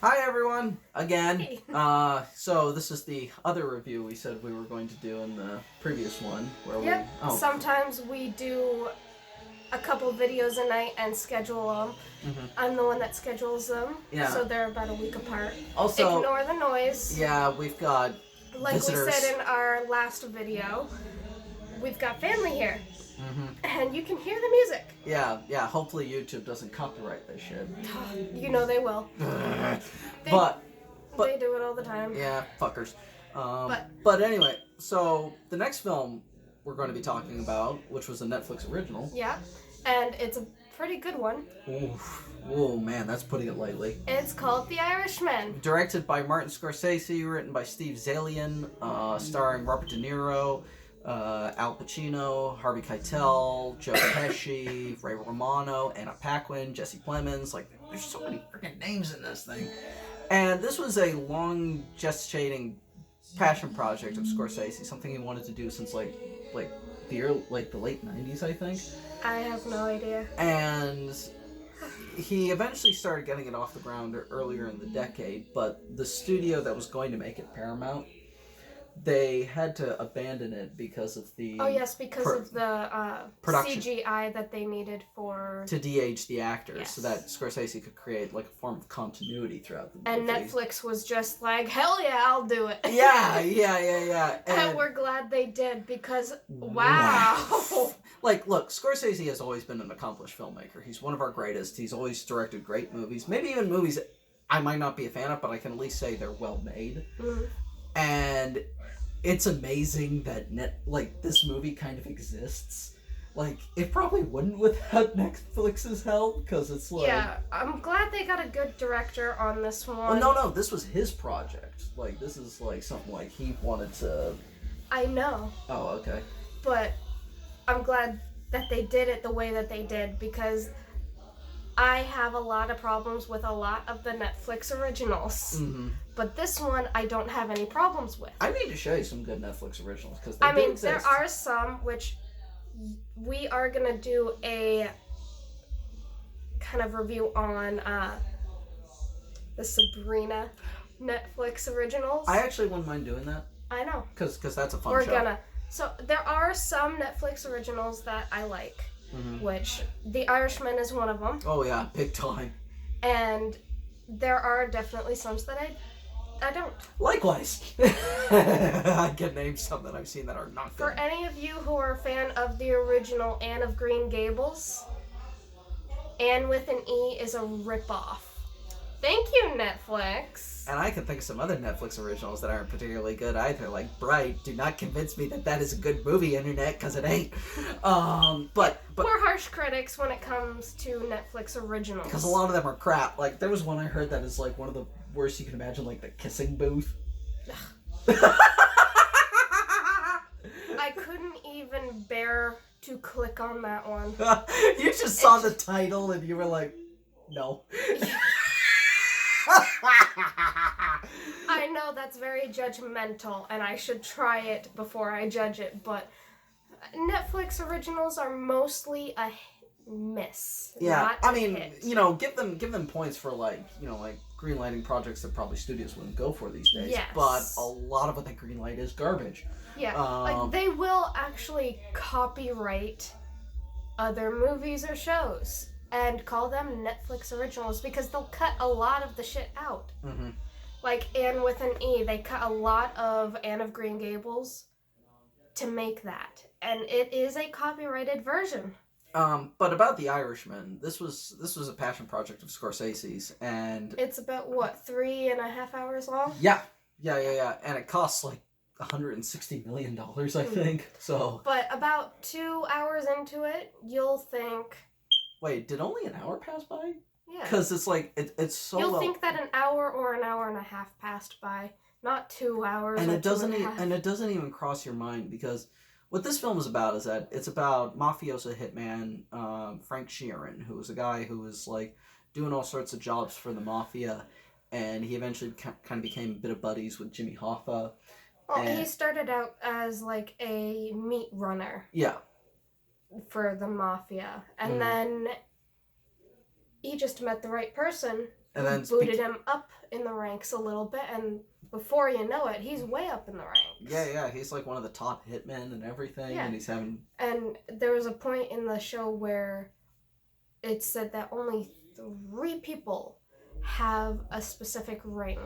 Hi everyone, again. Hey. So this is the other review we said we were going to do in the previous one, where Yep. Sometimes we do a couple videos a night and schedule them. Mhm. I'm the one that schedules them. Yeah. So they're about a week apart. Also, Ignore the noise. yeah, we've got Like visitors. we said in our last video, we've got family here. Mm-hmm. And you can hear the music. Yeah. Hopefully YouTube doesn't copyright this shit. You know they will. But they do it all the time. Yeah, fuckers. But anyway, so the next film we're going to be talking about, which was a Netflix original. Yeah, and it's a pretty good one. Oh man, that's putting it lightly. It's called The Irishman. Directed by Martin Scorsese, written by Steve Zalian, starring Robert De Niro, Al Pacino, Harvey Keitel, Joe Pesci, Ray Romano, Anna Paquin, Jesse Plemons. Like, there's so many freaking names in this thing. And this was a long gestating passion project of Scorsese, something he wanted to do since the late 90s, I think. I have no idea. And he eventually started getting it off the ground earlier in the decade, but the studio that was going to make it, Paramount, they had to abandon it because of the... Oh, yes, because of the production. CGI that they needed for... To de-age the actors, yes. So that Scorsese could create like a form of continuity throughout the movie. And Netflix was just like, hell yeah, I'll do it. Yeah. And we're glad they did, because, wow. Like, look, Scorsese has always been an accomplished filmmaker. He's one of our greatest. He's always directed great movies. Maybe even movies I might not be a fan of, but I can at least say they're well made. Mm-hmm. And it's amazing that this movie kind of exists. Like, it probably wouldn't without Netflix's help, because it's like... Yeah, I'm glad they got a good director on this one. Well, no, this was his project. Like, this is, like, something like he wanted to... I know. Oh, okay. But I'm glad that they did it the way that they did, because I have a lot of problems with a lot of the Netflix originals. Mm-hmm. But this one, I don't have any problems with. I need to show you some good Netflix originals, because there are some which we are going to do a kind of review on the Sabrina Netflix originals. I actually wouldn't mind doing that. I know. Because that's a fun We're show. gonna. So there are some Netflix originals that I like, which The Irishman is one of them. Oh yeah, big time. And there are definitely some that I don't. Likewise. I can name some that I've seen that are not good. For any of you who are a fan of the original Anne of Green Gables, Anne with an E is a ripoff. Thank you, Netflix. And I can think of some other Netflix originals that aren't particularly good either, like Bright. Do not convince me that is a good movie, Internet, because it ain't. But we're harsh critics when it comes to Netflix originals. Because a lot of them are crap. Like, there was one I heard that is like one of the worst you can imagine, like The Kissing Booth. I couldn't even bear to click on that one. You just saw the title and you were like, no. I know that's very judgmental, and I should try it before I judge it, but Netflix originals are mostly a miss. Yeah, not I a mean, hit. give them points for like greenlighting projects that probably studios wouldn't go for these days. Yes. But a lot of what they greenlight is garbage. Yeah, like they will actually copyright other movies or shows and call them Netflix originals because they'll cut a lot of the shit out. Mm-hmm. Like Anne with an E, they cut a lot of Anne of Green Gables to make that, and it is a copyrighted version. But about The Irishman, this was a passion project of Scorsese's, and it's about what, 3.5 hours long? Yeah, and it costs like $160 million, I think. So. But about 2 hours into it, you'll think. Wait, did only an hour pass by? Yeah. Because it's like it's so. You'll think that an hour or an hour and a half passed by, not 2 hours. And or it doesn't. and it doesn't even cross your mind because what this film is about is that it's about mafioso hitman Frank Sheeran, who was a guy who was like doing all sorts of jobs for the mafia, and he eventually kind of became a bit of buddies with Jimmy Hoffa. Well, he started out as like a meat runner. Yeah. For the mafia, and then he just met the right person And then booted him up in the ranks a little bit, and before you know it, he's way up in the ranks. Yeah, he's like one of the top hitmen and everything, and he's having... And there was a point in the show where it said that only 3 people have a specific ring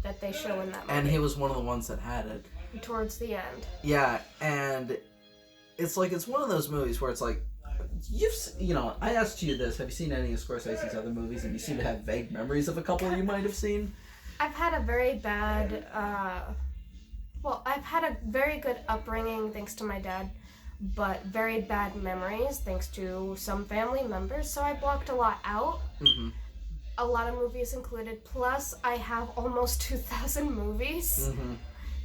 that they show in that movie. And he was one of the ones that had it. Towards the end. Yeah, and it's like, it's one of those movies where it's like, I asked you this, have you seen any of Scorsese's other movies? And you seem to have vague memories of a couple you might have seen. I've had a very bad, I've had a very good upbringing thanks to my dad, but very bad memories thanks to some family members, so I blocked a lot out. Mm-hmm. A lot of movies included, plus I have almost 2,000 movies,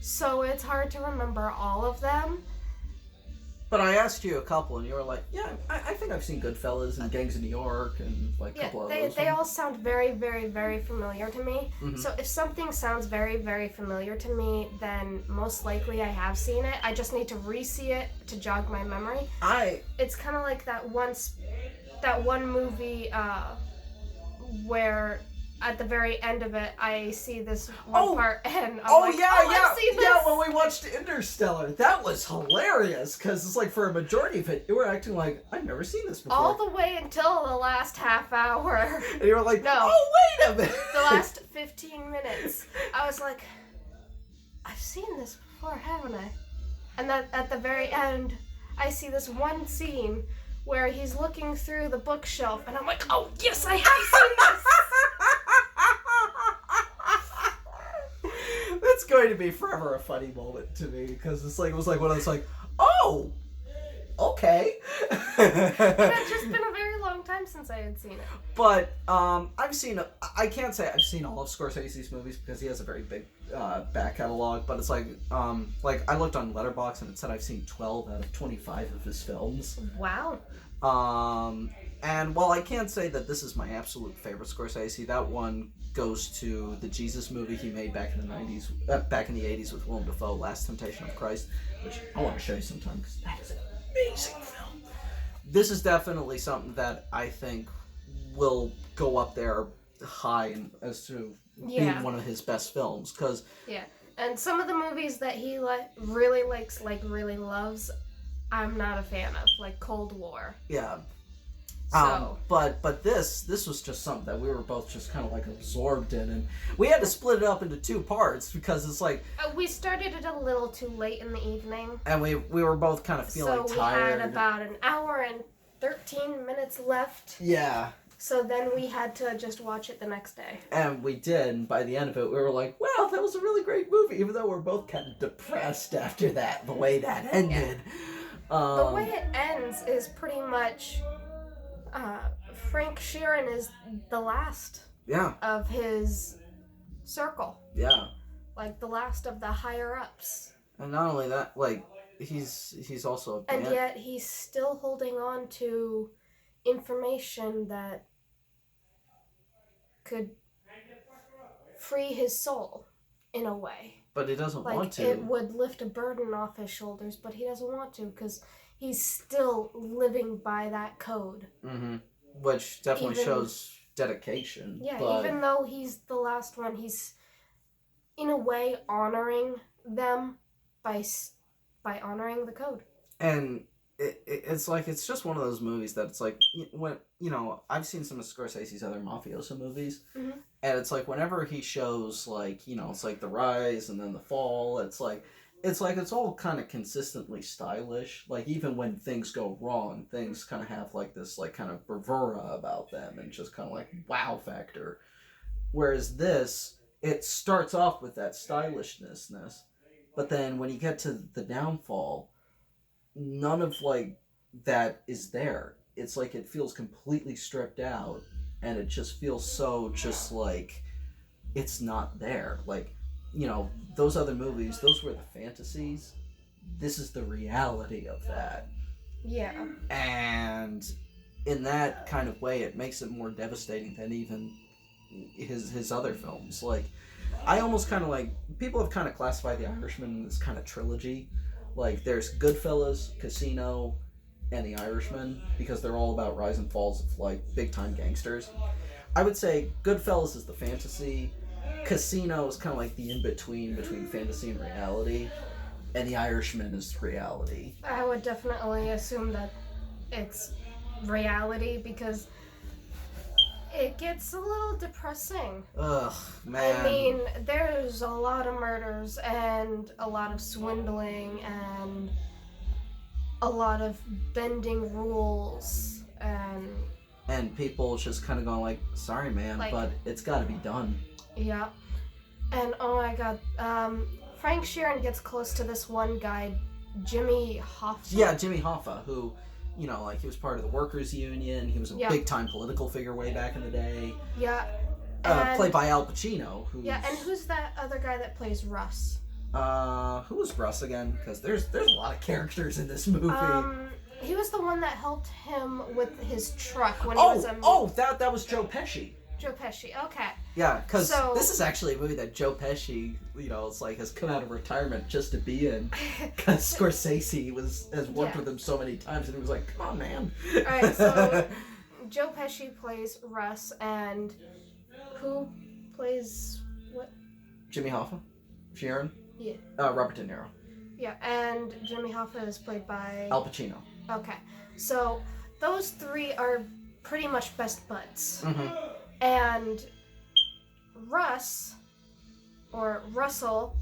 so it's hard to remember all of them. But I asked you a couple, and you were like, yeah, I think I've seen Goodfellas and Gangs of New York and like a couple of those. They all sound very, very, very familiar to me. Mm-hmm. So if something sounds very, very familiar to me, then most likely I have seen it. I just need to re-see it to jog my memory. It's kind of like that one movie where at the very end of it, I see this one part, and I've seen this. Yeah, when we watched Interstellar, that was hilarious, because it's like, for a majority of it, you were acting like, I've never seen this before. All the way until the last half hour. And you were like, no, oh, wait a minute. The last 15 minutes, I was like, I've seen this before, haven't I? And then at the very end, I see this one scene where he's looking through the bookshelf, and I'm like, oh, yes, I have seen this! That's going to be forever a funny moment to me, because it's like, it was like one of those like, oh, okay. It had just been a very long time since I had seen it. But I can't say I've seen all of Scorsese's movies, because he has a very big back catalog, but it's like I looked on Letterboxd and it said I've seen 12 out of 25 of his films. Wow. And while I can't say that this is my absolute favorite Scorsese, that one goes to the Jesus movie he made back in the 80s with Willem Dafoe, Last Temptation of Christ, which I want to show you sometime, because that is an amazing film. This is definitely something that I think will go up there high as to being one of his best films, because... Yeah, and some of the movies that he really likes, really loves, I'm not a fan of, like Cold War. Yeah. So. But this was just something that we were both just kind of like absorbed in, and we had to split it up into 2 parts, because it's like... we started it a little too late in the evening. And we were both kind of feeling tired. So we had about an hour and 13 minutes left. Yeah. So then we had to just watch it the next day. And we did, and by the end of it, we were like, wow, that was a really great movie, even though we're both kind of depressed after that, the way that ended. Yeah. The way it ends is pretty much... Frank Sheeran is the last of his circle. Yeah. Like, the last of the higher-ups. And not only that, like, he's also a band. And yet he's still holding on to information that could free his soul, in a way. But he doesn't want to. Like, it would lift a burden off his shoulders, but he doesn't want to, because he's still living by that code. Mm-hmm. Which definitely shows dedication. Yeah, but... even though he's the last one, he's, in a way, honoring them by honoring the code. And it's like, it's just one of those movies that it's like, when, I've seen some of Scorsese's other mafioso movies, mm-hmm. and it's like, whenever he shows, like, it's like the rise and then the fall, it's all kind of consistently stylish. Like, even when things go wrong, things kind of have, like, this, like, kind of bravura about them, and just kind of, like, wow factor. Whereas this, it starts off with that stylishness, but then when you get to the downfall, none of, like, that is there. It's like, it feels completely stripped out, and it just feels so just, like, it's not there. Like, those other movies, those were the fantasies. This is the reality of that. Yeah. And in that kind of way, it makes it more devastating than even his other films. Like, I almost kind of like... People have kind of classified The Irishman in this kind of trilogy. Like, there's Goodfellas, Casino, and The Irishman, because they're all about rise and falls of, like, big-time gangsters. I would say Goodfellas is the fantasy. Casino is kind of like the in-between between fantasy and reality. And The Irishman is reality. I would definitely assume that it's reality because it gets a little depressing. Ugh, man. I mean, there's a lot of murders and a lot of swindling and a lot of bending rules and people just kind of going like, sorry man, like, but it's got to be done. Yeah. And oh my god, Frank Sheeran gets close to this one guy, Jimmy Hoffa. Yeah, Jimmy Hoffa, who, you know, like, he was part of the workers union. He was a big-time political figure way back in the day. Yeah. Played by Al Pacino. Yeah, and who's that other guy that plays Russ? Who was Russ again? Because there's a lot of characters in this movie. He was the one that helped him with his truck when he was a... that was Joe Pesci. Joe Pesci, okay. Yeah, because this is actually a movie that Joe Pesci, you know, it's like, has come out of retirement just to be in. Because Scorsese has worked with him so many times, and he was like, come on, man. Alright, so Joe Pesci plays Russ, and who plays what? Jimmy Hoffa? Sheeran? Yeah. Robert De Niro. Yeah, and Jimmy Hoffa is played by... Al Pacino. Okay, so those three are pretty much best buds. Mm-hmm. And Russ, or Russell,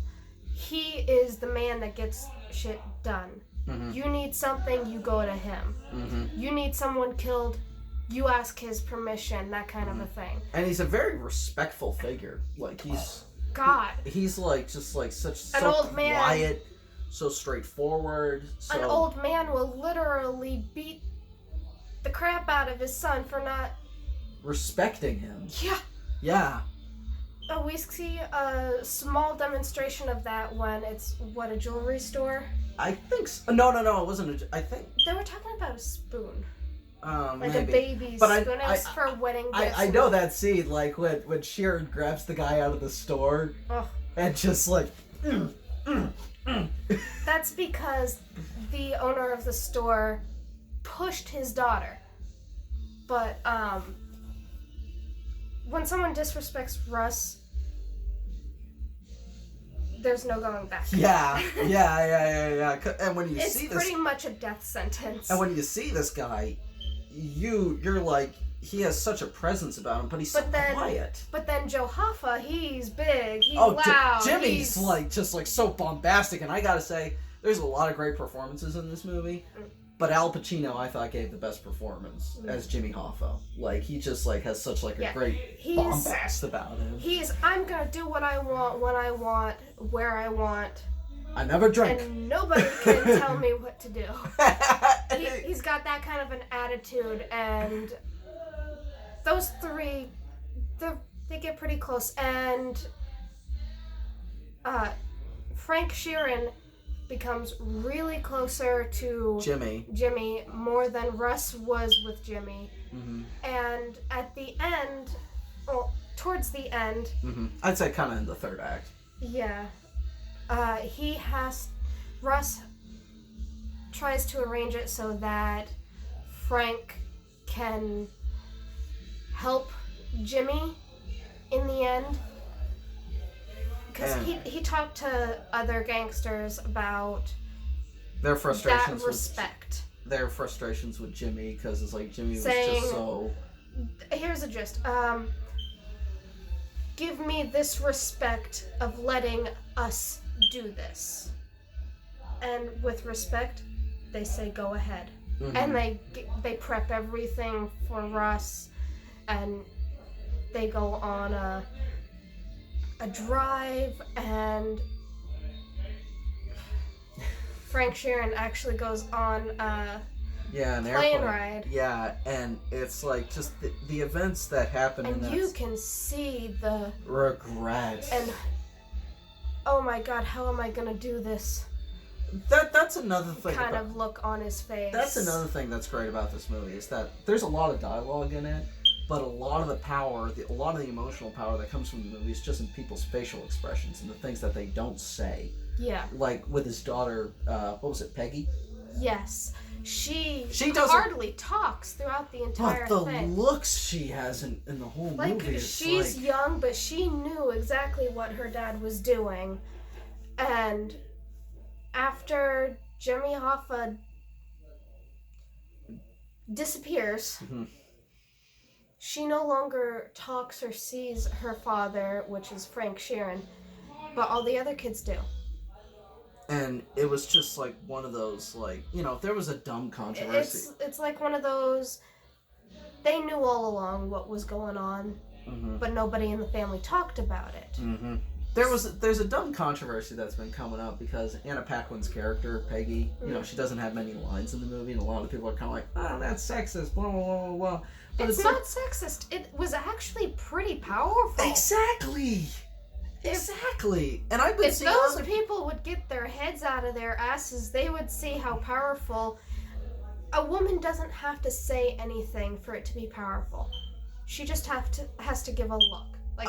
he is the man that gets shit done. Mm-hmm. You need something, you go to him. Mm-hmm. You need someone killed, you ask his permission, that kind of a thing. And he's a very respectful figure. Like, he's... God. He's like, just like, so old man. Quiet, so straightforward. So... An old man will literally beat the crap out of his son for not... respecting him. Yeah. Yeah. We see a small demonstration of that when it's, a jewelry store? I think so. No, it wasn't I think... They were talking about a spoon. Maybe. A baby spoon. It was for wedding gifts. I know that scene, like, when Sheeran grabs the guy out of the store and just, like... That's because the owner of the store pushed his daughter. But, when someone disrespects Russ, there's no going back. Yeah. And when you see this... It's pretty much a death sentence. And when you see this guy, you're like, he has such a presence about him, but he's so quiet. But then Joe Hoffa, he's big, he's loud. Jimmy's just so bombastic, and I gotta say, there's a lot of great performances in this movie. But Al Pacino, I thought, gave the best performance as Jimmy Hoffa. Like, he just, like, has such, like, a great bombast about him. I'm gonna do what I want, when I want, where I want. I never drink. And nobody can tell me what to do. He's got that kind of an attitude, and those three, they get pretty close. And Frank Sheeran becomes really closer to Jimmy more than Russ was with Jimmy. Mm-hmm. And at the end, towards the end, I'd say kind of in the third act. Yeah, Russ tries to arrange it so that Frank can help Jimmy in the end. Because he talked to other gangsters about their frustrations that respect. Their frustrations with Jimmy, because it's like Jimmy was just so... Here's a gist. Give me this respect of letting us do this. And with respect, they say go ahead. Mm-hmm. And they prep everything for Russ, and they go on a drive, and Frank Sheeran actually goes on an plane ride. Yeah, and it's like just the events that happen. And you can see the regret. And oh my God, how am I gonna do this? That's another thing. Kind of look on his face. That's another thing that's great about this movie is that there's a lot of dialogue in it. But a lot of the power, a lot of the emotional power that comes from the movie is just in people's facial expressions and the things that they don't say. Yeah. Like with his daughter, what was it, Peggy? Yes. she doesn't hardly talks throughout the entire but the thing. looks she has in the whole movie. She's young, but she knew exactly what her dad was doing. And after Jimmy Hoffa disappears, she no longer talks or sees her father, which is Frank Sheeran, but all the other kids do. And it was just like one of those, like, you know, if there was a dumb controversy. It's like one of those, they knew all along what was going on, but nobody in the family talked about it. There's a dumb controversy that's been coming up because Anna Paquin's character, Peggy, you know, she doesn't have many lines in the movie, and a lot of people are kind of like, oh, that's sexist, blah, blah, blah, blah. But it's not sexist. It was actually pretty powerful. Exactly. And I've been if seeing those people would get their heads out of their asses, they would see how powerful. A woman doesn't have to say anything for it to be powerful. She just has to give a look. Like,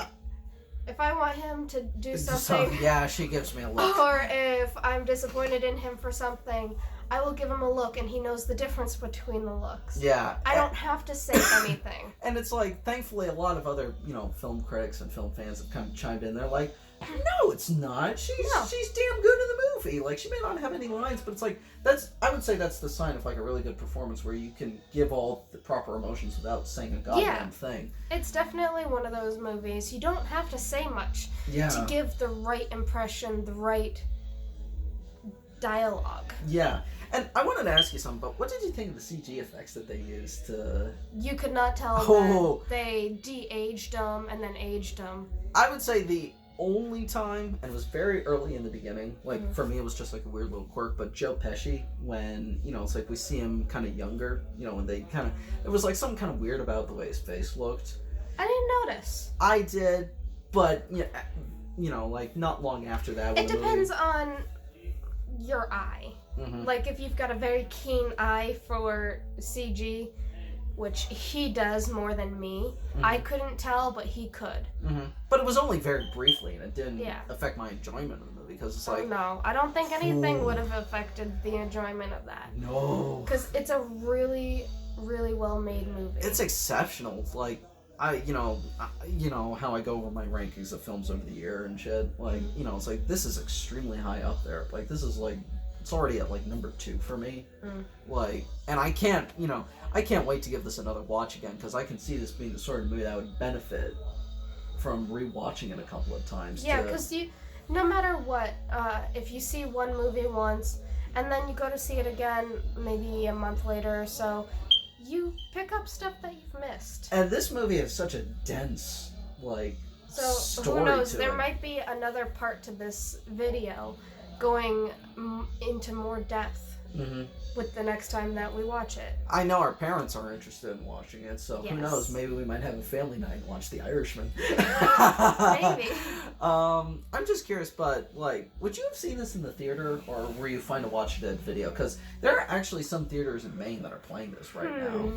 if I want him to do something, yeah, she gives me a look. Or if I'm disappointed in him for something, I will give him a look, and he knows the difference between the looks. Yeah. I don't have to say anything. And it's like, thankfully, a lot of other, you know, film critics and film fans have kind of chimed in. They're like, no, it's not. She's damn good in the movie. Like, she may not have any lines, but it's like, I would say that's the sign of, like, a really good performance where you can give all the proper emotions without saying a goddamn thing. It's definitely one of those movies. You don't have to say much to give the right impression, the right dialogue. Yeah. And I wanted to ask you something, but what did you think of the CG effects that they used to... You could not tell that they de-aged them and then aged them. I would say the only time, and it was very early in the beginning, like for me it was just like a weird little quirk, but Joe Pesci, when, you know, it's like we see him kind of younger, you know, when they kind of... It was like something kind of weird about the way his face looked. I didn't notice. I did, but, you know, like not long after that... It depends on your eye. Like, if you've got a very keen eye for CG, which he does more than me, I couldn't tell, but he could. But it was only very briefly, and it didn't affect my enjoyment of the movie, because it's like... No, I don't think anything would have affected the enjoyment of that. No. Because it's a really, really well-made movie. It's exceptional. It's like, you know how I go over my rankings of films over the year and shit. Like, you know, it's like, this is extremely high up there. Like, this is like... It's already at like number 2 for me. Like, and I can't wait to give this another watch again, because I can see this being the sort of movie that would benefit from rewatching it a couple of times. Yeah, because no matter what, if you see one movie once and then you go to see it again maybe a month later or so, you pick up stuff that you've missed. And this movie has such a dense, like, story who knows? to There it. might be another part to this video going into more depth with the next time that we watch it. I know our parents are interested in watching it, so Yes. who knows? Maybe we might have a family night and watch The Irishman. Maybe. I'm just curious, but like, would you have seen this in the theater, or were you fine to watch it at video? Because there are actually some theaters in Maine that are playing this right now.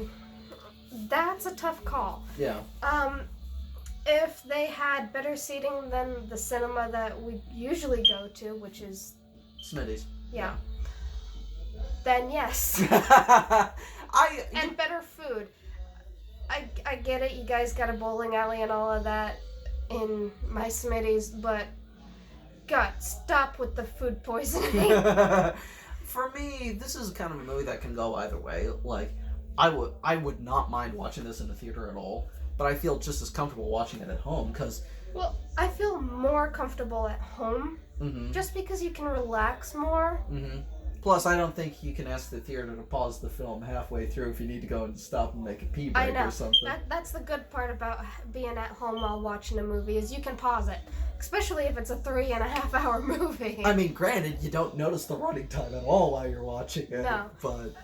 That's a tough call. Yeah. If they had better seating than the cinema that we usually go to, which is... Smitty's. Yeah. Then yes. And better food. I get it, you guys got a bowling alley and all of that in my Smitty's, but God, stop with the food poisoning. For me, this is kind of a movie that can go either way. Like, I would not mind watching this in the theater at all, but I feel just as comfortable watching it at home, because... Well, I feel more comfortable at home, just because you can relax more. Plus, I don't think you can ask the theater to pause the film halfway through if you need to go and stop and make a pee break or something. That's the good part about being at home while watching a movie, is you can pause it. Especially if it's a 3.5-hour movie. I mean, granted, you don't notice the running time at all while you're watching it. No. But...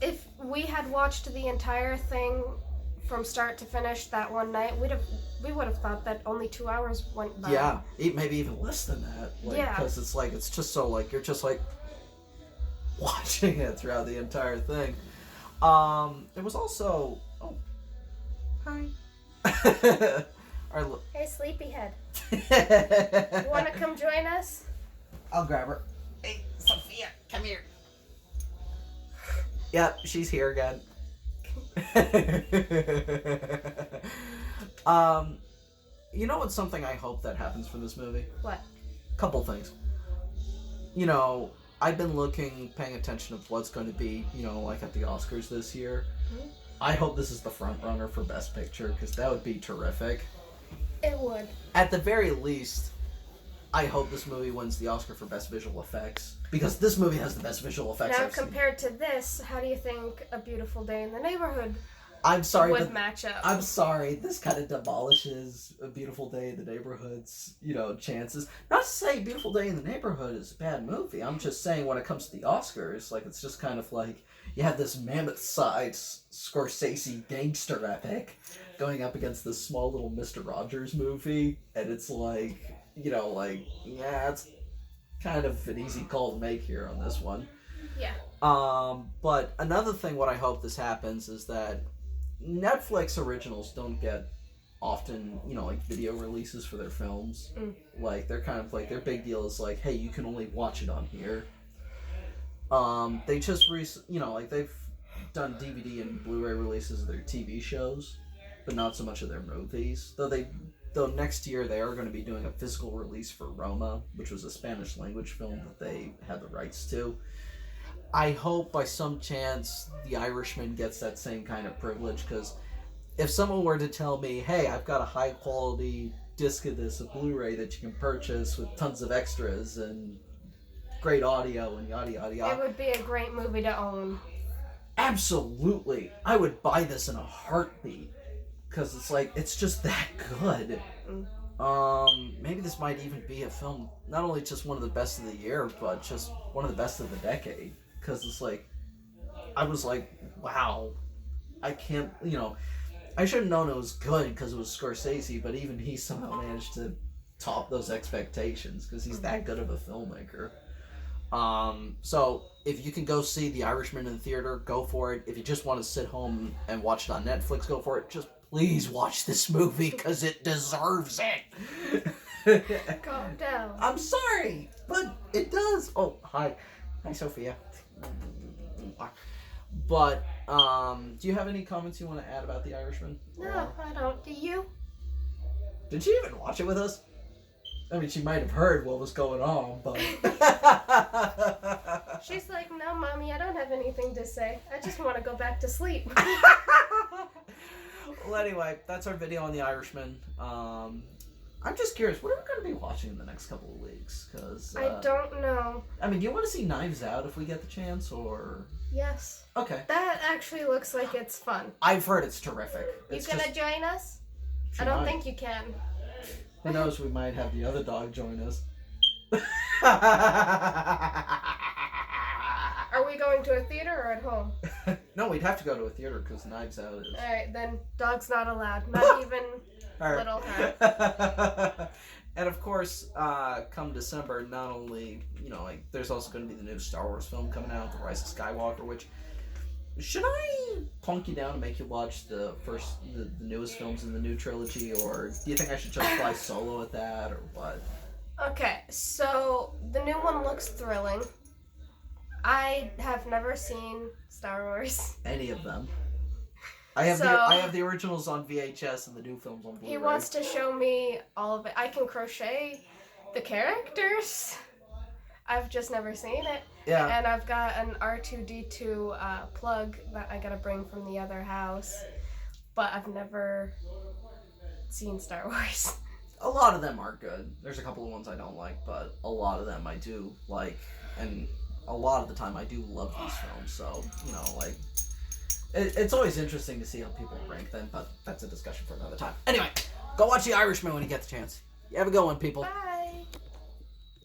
If we had watched the entire thing from start to finish that one night, we would have thought that only 2 hours went by. Yeah, maybe even less than that. Like, yeah. Because it's just so, like, you're just, like, watching it throughout the entire thing. There was also... Oh. Hi. Hey, sleepyhead. You want to come join us? I'll grab her. Hey, Sophia, come here. Yep, she's here again. You know what's something I hope that happens for this movie? What? Couple things. I've been paying attention to what's going to be, like at the Oscars this year. Mm-hmm. I hope this is the front runner for Best Picture, because that would be terrific. It would. At the very least, I hope this movie wins the Oscar for Best Visual Effects, because this movie has the best visual effects Now, I've seen. compared to this, how do you think A Beautiful Day in the Neighborhood I'm sorry, would but match up? I'm sorry, this kind of demolishes A Beautiful Day in the Neighborhood's, chances. Not to say Beautiful Day in the Neighborhood is a bad movie. I'm just saying when it comes to the Oscars, it's just kind of like you have this mammoth-sized Scorsese gangster epic going up against this small little Mr. Rogers movie, and it's it's kind of an easy call to make here on this one. Yeah. But another thing, what I hope this happens is that Netflix originals don't get often, video releases for their films. They're kind of their big deal is hey, you can only watch it on here. They just they've done DVD and Blu-ray releases of their TV shows, but not so much of their movies. Though next year they are going to be doing a physical release for Roma, which was a Spanish language film that they had the rights to. I hope by some chance The Irishman gets that same kind of privilege, because if someone were to tell me, hey, I've got a high quality disc of this, a Blu-ray that you can purchase with tons of extras and great audio and yada yada yada. It would be a great movie to own. Absolutely. I would buy this in a heartbeat, because it's just that good. Maybe this might even be a film, not only just one of the best of the year, but just one of the best of the decade. Because I was wow, I can't, I should have known it was good because it was Scorsese, but even he somehow managed to top those expectations because he's that good of a filmmaker. So if you can go see The Irishman in the theater, go for it. If you just want to sit home and watch it on Netflix, go for it. Just please watch this movie because it deserves it. Calm down. I'm sorry, but it does. Oh, hi, Sophia. But do you have any comments you want to add about The Irishman? No, I don't. Do you? Did she even watch it with us? I mean, she might have heard what was going on, but... She's like, no, Mommy, I don't have anything to say. I just want to go back to sleep. Well, anyway, that's our video on The Irishman. I'm just curious, what are we going to be watching in the next couple of weeks? Cause, I don't know. I mean, do you want to see Knives Out if we get the chance, or... Yes. Okay. That actually looks like it's fun. I've heard it's terrific. You gonna join us? I don't think you can. Who knows, we might have the other dog join us. Are we going to a theater or at home? No, we'd have to go to a theater because Knives Out is... Alright, then dog's not allowed. Not even little her. And of course, come December, not only, there's also going to be the new Star Wars film coming out, The Rise of Skywalker, which... Should I plunk you down and make you watch the newest films in the new trilogy, or do you think I should just fly solo at that, or what? Okay, so the new one looks thrilling. I have never seen Star Wars. Any of them. I have the originals on VHS and the new films on Blu-ray. He wants to show me all of it. I can crochet the characters. I've just never seen it. Yeah. And I've got an R2-D2 plug that I gotta bring from the other house. But I've never seen Star Wars. A lot of them are good. There's a couple of ones I don't like, but a lot of them I do like. And a lot of the time I do love these films. So, it's always interesting to see how people rank them, but that's a discussion for another time. Anyway, go watch The Irishman when you get the chance. You have a good one, people. Bye.